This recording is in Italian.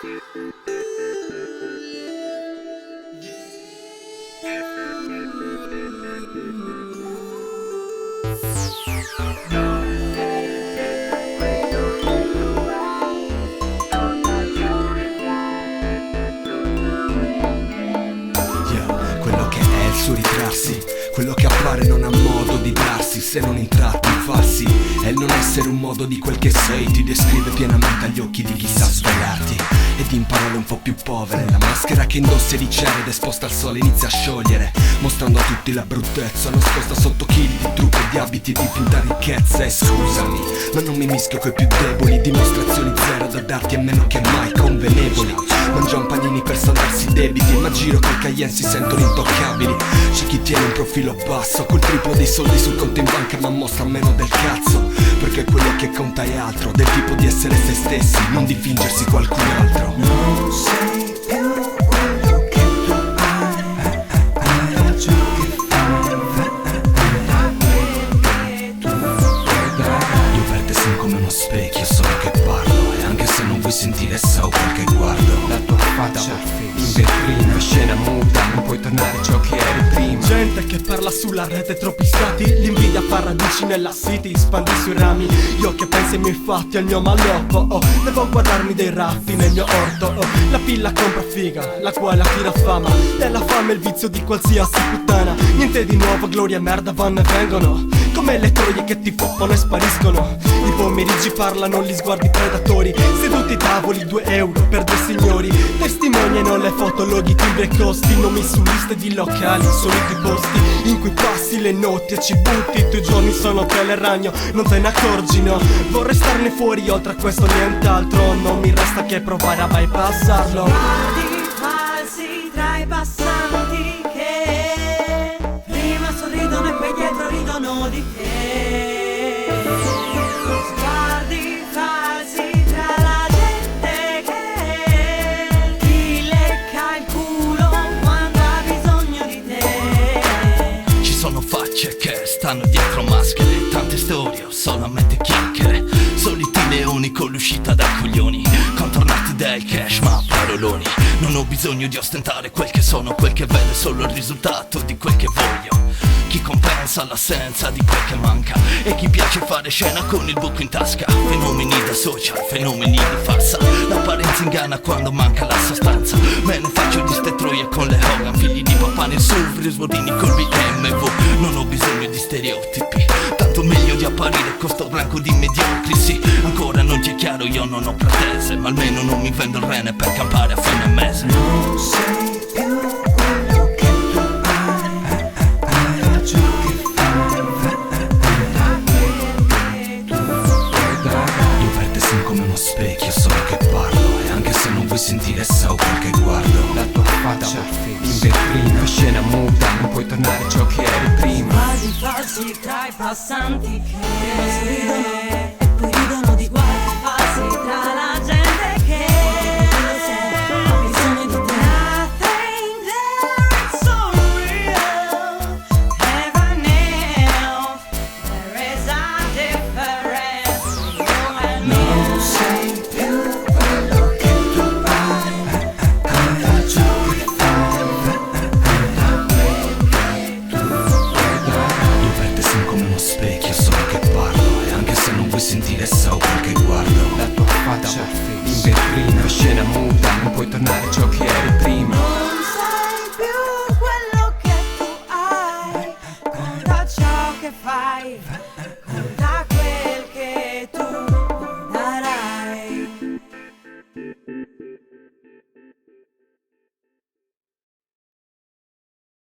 Quello che è il suo ritrarsi, quello che appare non ha modo di darsi se non in tratti falsi. E il non essere un modo di quel che sei ti descrive pienamente agli occhi di chi sa svegliarti. Ed in parole un po' più povere, la maschera che indossi di cera ed esposta al sole inizia a sciogliere, mostrando a tutti la bruttezza nascosta sotto chili di trucco e di abiti di finta ricchezza. E scusami, ma non mi mischio coi più deboli, dimostrazioni zero da darti a meno che mai convenevoli. Mangiano panini per saldarsi i debiti, ma giro col Cayenne si sentono intoccabili. C'è chi tiene un profilo basso, col triplo dei soldi sul conto in banca ma mostra meno del cazzo, perché quello che conta è altro, del tipo di essere se stessi, non di fingersi qualcun altro. Non sei più quello che tu hai, da ciò che fai, tu vedrai. Io per te sono come uno specchio, solo che parlo, e anche se non vuoi sentire so quel che guardo. La tua faccia in vetrina, scena muta, non puoi tornare ciò che eri prima. Gente che parla sulla rete, troppi stati, l'invidia fa radici nella city, spandi sui rami. Io che penso ai miei fatti, al mio malloppo, devo guardarmi dei raffi nel mio orto, La pilla compra figa, la quale attira fama, e la fame è il vizio di qualsiasi puttana. Niente di nuovo, gloria e merda vanno e vengono, come le troie che ti foppano e spariscono. I pomeriggi parlano gli sguardi predatori, seduti ai tavoli 2 euro per 2 signori. Testimoniano le foto, loghi, timbri e costi, nomi su liste di locali, soliti posti in cui passi le notti e ci butti. I tuoi giorni sono teleragno, non te ne accorgi, no? Vorrei starne fuori, oltre a questo nient'altro, non mi resta che provare a bypassarlo. Sguardi falsi tra i passanti che prima sorridono e poi dietro ridono di te. Sguardi falsi tra la gente che ti lecca il culo quando ha bisogno di te. Ci sono facce che stanno dietro maschere, tante storie o solamente chiacchiere, soliti leoni con l'uscita da coglioni, contornati dal cash ma paroloni. Non ho bisogno di ostentare quel che sono, quel che vede solo il risultato di quel che voglio. Chi compensa l'assenza di quel che manca, e chi piace fare scena con il buco in tasca. Fenomeni da social, fenomeni di farsa, l'apparenza inganna quando manca la sostanza. Me ne faccio di ste troie con le Hogan, figli di papà nel SUV, risvoltini col BMW. Non ho bisogno di stereotipi, tanto meglio di apparire con sto branco di mediocri. Sì, ancora non ti è chiaro, io non ho pretese, ma almeno non mi vendo il rene per campare a fine mese. Non sei più quello che tu hai, da ciò che fai, tu vedrai. Io per te sono come uno specchio, solo che parlo, e anche se non vuoi sentire so quel che guardo. La tua faccia in vetrina, scena muta, non puoi tornare ciò che eri prima. Sguardi falsi tra i passanti che prima sorridono e poi ridono di guardi falsi tra la gente che ha bisogno di te. Nothing there is so real, heaven else, there is a difference, you and me. Non sei più quello che tu hai, da ciò che fai, tu vedrai. Io per te sono come uno specchio, solo che parlo, e anche se non vuoi sentire so quel che guardo. La tua faccia in vetrina, scena muta, non puoi tornare ciò che eri prima. Non sai più quello che tu hai, da ciò che fai.